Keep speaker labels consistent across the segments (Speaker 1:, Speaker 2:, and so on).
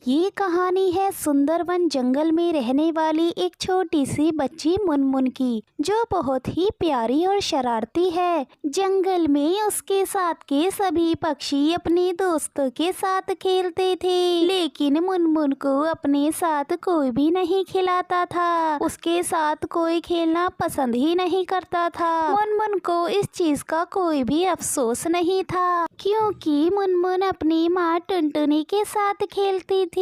Speaker 1: ये कहानी है सुंदरवन जंगल में रहने वाली एक छोटी सी बच्ची मुनमुन की, जो बहुत ही प्यारी और शरारती है। जंगल में उसके साथ के सभी पक्षी अपने दोस्तों के साथ खेलते थे, लेकिन मुनमुन को अपने साथ कोई भी नहीं खिलाता था। उसके साथ कोई खेलना पसंद ही नहीं करता था। मुनमुन को इस चीज का कोई भी अफसोस नहीं था, क्योंकि मुनमुन अपनी माँ टुनटुनी के साथ खेलती थी।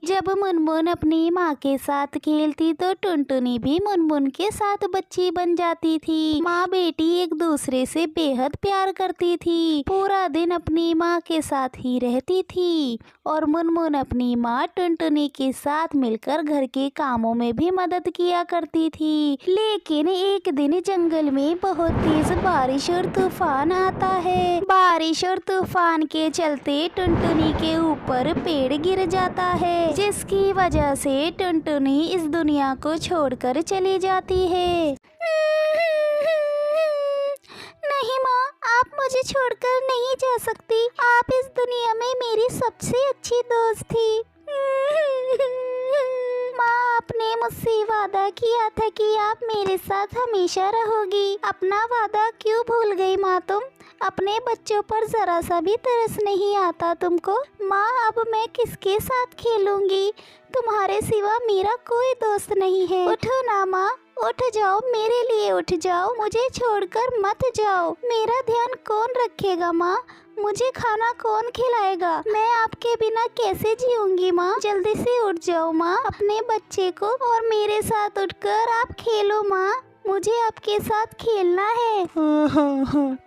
Speaker 1: जब मुनमुन अपनी माँ के साथ खेलती तो टुनटुनी भी मुनमुन के साथ बच्ची बन जाती थी। माँ बेटी एक दूसरे से बेहद प्यार करती थी। पूरा दिन अपनी माँ के साथ ही रहती थी और मुनमुन अपनी माँ टुनटुनी के साथ मिलकर घर के कामों में भी मदद किया करती थी। लेकिन एक दिन जंगल में बहुत तेज बारिश और तूफान आता है। बारिश और तूफान के चलते टुनटुनी के ऊपर पेड़ गिर जाता है, जिसकी वजह से टुनटुनी इस दुनिया को छोड़कर चली जाती है। नहीं माँ, आप मुझे छोड़कर नहीं जा सकती। आप इस दुनिया में मेरी सबसे अच्छी दोस्त थी। माँ, आपने मुझसे वादा किया था कि आप मेरे साथ हमेशा रहोगी। अपना वादा क्यों भूल गई माँ तुम? अपने बच्चों पर जरा सा भी तरस नहीं आता तुमको? माँ, अब मैं किसके साथ खेलूंगी? तुम्हारे सिवा मेरा कोई दोस्त नहीं है। उठो ना माँ, उठ जाओ, मेरे लिए उठ जाओ। मुझे छोड़कर मत जाओ। मेरा ध्यान कौन रखेगा माँ? मुझे खाना कौन खिलाएगा? मैं आपके बिना कैसे जीऊंगी माँ? जल्दी से उठ जाओ माँ, अपने बच्चे को और मेरे साथ उठकर आप खेलो माँ। मुझे आपके साथ खेलना है।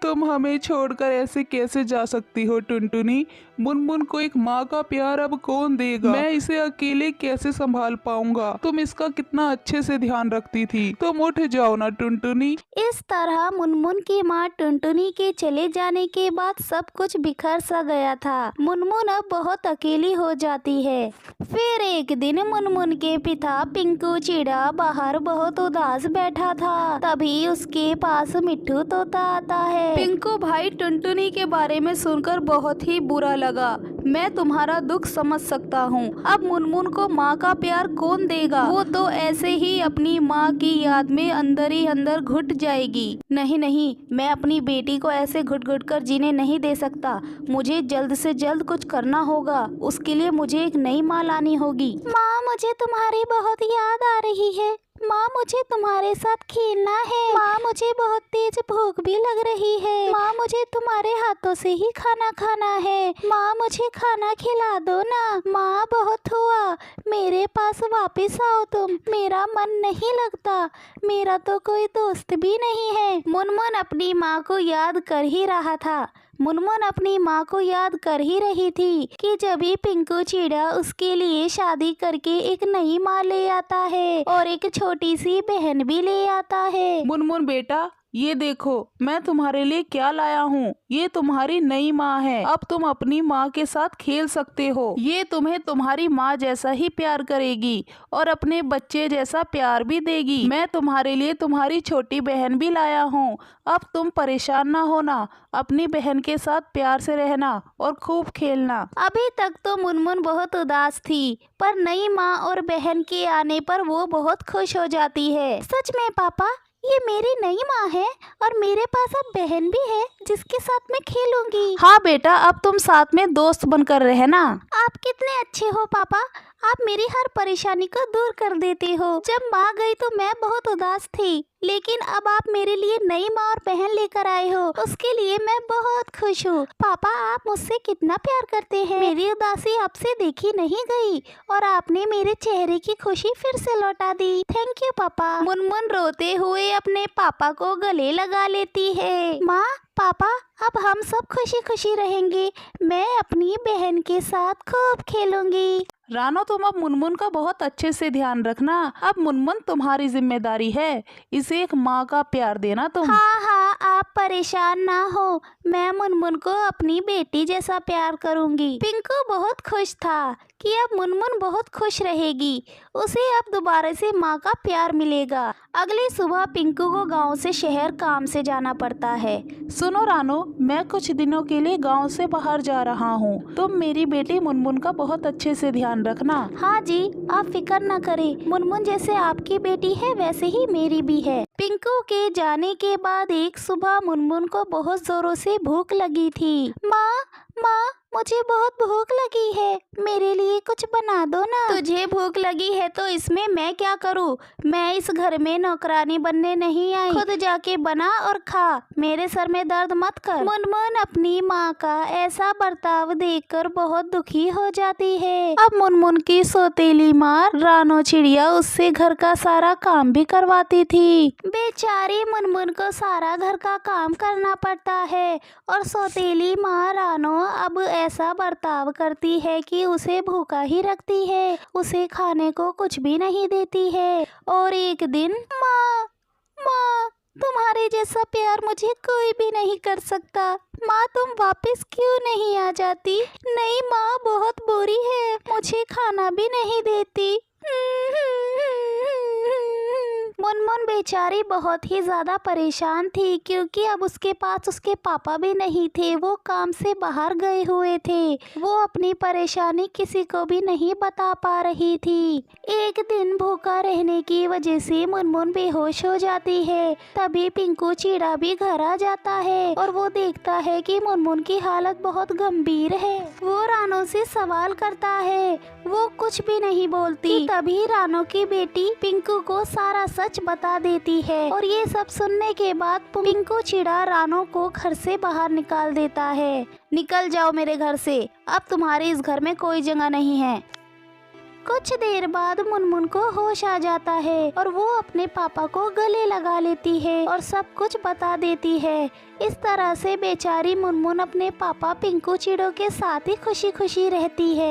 Speaker 2: तुम हमें छोड़कर ऐसे कैसे जा सकती हो टुनटुनी? मुनमुन को एक माँ का प्यार अब कौन देगा? मैं इसे अकेले कैसे संभाल पाऊंगा? तुम इसका कितना अच्छे से ध्यान रखती थी। तुम उठ जाओ ना टुनटुनी।
Speaker 1: इस तरह मुनमुन की माँ टुनटुनी के चले जाने के बाद सब कुछ बिखर सा गया था। मुनमुन अब बहुत अकेली हो जाती है। फिर एक दिन मुनमुन के पिता पिंकू चिड़ा बाहर बहुत उदास बैठा था। तभी उसके पास मिट्ठू तोता आता है।
Speaker 3: पिंकू भाई, टुनटुनी के बारे में सुनकर बहुत ही बुरा लगा। मैं तुम्हारा दुख समझ सकता हूँ। अब मुनमुन को माँ का प्यार कौन देगा? वो तो ऐसे ही अपनी माँ की याद में अंदर ही अंदर घुट जाएगी। नहीं नहीं, मैं अपनी बेटी को ऐसे घुट घुट कर जीने नहीं दे सकता। मुझे जल्द से जल्द कुछ करना होगा। उसके लिए मुझे एक नई माँ लानी होगी।
Speaker 1: माँ, मुझे तुम्हारी बहुत याद आ रही है। माँ, मुझे तुम्हारे साथ खेलना है। माँ, मुझे बहुत तेज भूख भी लग रही है। माँ, मुझे तुम्हारे हाथों से ही खाना खाना है। माँ, मुझे खाना खिला दो ना। माँ, बहुत हुआ, मेरे पास वापस आओ तुम। मेरा मन नहीं लगता। मेरा तो कोई दोस्त भी नहीं है। मुनमुन अपनी माँ को याद कर ही रहा था। मुनमुन अपनी माँ को याद कर ही रही थी कि जब ही पिंकू चिड़ा उसके लिए शादी करके एक नई माँ ले आता है और एक छोटी सी बहन भी ले आता है।
Speaker 2: मुनमुन बेटा, ये देखो मैं तुम्हारे लिए क्या लाया हूँ। ये तुम्हारी नई माँ है। अब तुम अपनी माँ के साथ खेल सकते हो। ये तुम्हें तुम्हारी माँ जैसा ही प्यार करेगी और अपने बच्चे जैसा प्यार भी देगी। मैं तुम्हारे लिए तुम्हारी छोटी बहन भी लाया हूँ। अब तुम परेशान ना होना। अपनी बहन के साथ प्यार से रहना और खूब खेलना।
Speaker 1: अभी तक तो मुनमुन बहुत उदास थी, पर नई माँ और बहन के आने पर वो बहुत खुश हो जाती है। सच में पापा, ये मेरी नई माँ है और मेरे पास अब बहन भी है जिसके साथ मैं खेलूंगी।
Speaker 3: हाँ बेटा, अब तुम साथ में दोस्त बनकर रहना।
Speaker 1: आप कितने अच्छे हो पापा। आप मेरी हर परेशानी को दूर कर देते हो। जब माँ गई तो मैं बहुत उदास थी, लेकिन अब आप मेरे लिए नई माँ और बहन लेकर आए हो, उसके लिए मैं बहुत खुश हूँ। पापा, आप मुझसे कितना प्यार करते हैं। मेरी उदासी आपसे देखी नहीं गई और आपने मेरे चेहरे की खुशी फिर से लौटा दी। थैंक यू पापा। मुनमुन रोते हुए अपने पापा को गले लगा लेती है। माँ, पापा, अब हम सब खुशी खुशी रहेंगे। मैं अपनी बहन के साथ खूब खेलूंगी।
Speaker 2: रानो, तुम अब मुनमुन का बहुत अच्छे से ध्यान रखना। अब मुनमुन तुम्हारी जिम्मेदारी है। इसे एक माँ का प्यार देना तुम।
Speaker 1: हाँ हाँ, आप परेशान ना हो। मैं मुनमुन को अपनी बेटी जैसा प्यार करूंगी। पिंकू बहुत खुश था कि अब मुनमुन बहुत खुश रहेगी। उसे अब दोबारा से माँ का प्यार मिलेगा। अगली सुबह पिंकू को गांव से शहर काम से जाना पड़ता है।
Speaker 2: सुनो रानो, मैं कुछ दिनों के लिए गांव से बाहर जा रहा हूँ। तुम मेरी बेटी मुनमुन का बहुत अच्छे से ध्यान रखना।
Speaker 1: हाँ जी, आप फिक्र न करें। मुनमुन जैसे आपकी बेटी है वैसे ही मेरी भी है। पिंकू के जाने के बाद एक सुबह मुनमुन को बहुत जोरों से भूख लगी थी। माँ, मुझे बहुत भूख लगी है, मेरे लिए कुछ बना दो ना। तुझे भूख लगी है तो इसमें मैं क्या करूँ? मैं इस घर में नौकरानी बनने नहीं आई। खुद जाके बना और खा, मेरे सर में दर्द मत कर। मुनमुन अपनी माँ का ऐसा बर्ताव देखकर बहुत दुखी हो जाती है। अब मुनमुन की सौतेली माँ रानो चिड़िया उससे घर का सारा काम भी करवाती थी। बेचारी मुनमुन को सारा घर का काम करना पड़ता है और सौतेली माँ रानो अब ऐसा बर्ताव करती है कि उसे भूखा ही रखती है, उसे खाने को कुछ भी नहीं देती है। और एक दिन माँ, तुम्हारे जैसा प्यार मुझे कोई भी नहीं कर सकता। माँ, तुम वापस क्यों नहीं आ जाती? नहीं माँ, बहुत बुरी है, मुझे खाना भी नहीं देती। मुनमुन बेचारी बहुत ही ज्यादा परेशान थी क्योंकि अब उसके पास उसके पापा भी नहीं थे, वो काम से बाहर गए हुए थे। वो अपनी परेशानी किसी को भी नहीं बता पा रही थी। एक दिन भूखा रहने की वजह से मुनमुन बेहोश हो जाती है। तभी पिंकू चिड़ा भी घर आ जाता है और वो देखता है कि मुनमुन की हालत बहुत गंभीर है। वो रानो से सवाल करता है, वो कुछ भी नहीं बोलती। तभी रानो की बेटी पिंकू को सारा सच बता देती है और ये सब सुनने के बाद पिंकू चिड़ा रानो को घर से बाहर निकाल देता है। निकल जाओ मेरे घर से, अब तुम्हारे इस घर में कोई जगह नहीं है। कुछ देर बाद मुनमुन को होश आ जाता है और वो अपने पापा को गले लगा लेती है और सब कुछ बता देती है। इस तरह से बेचारी मुनमुन अपने पापा पिंकू चिड़ो के साथ ही खुशी खुशी रहती है।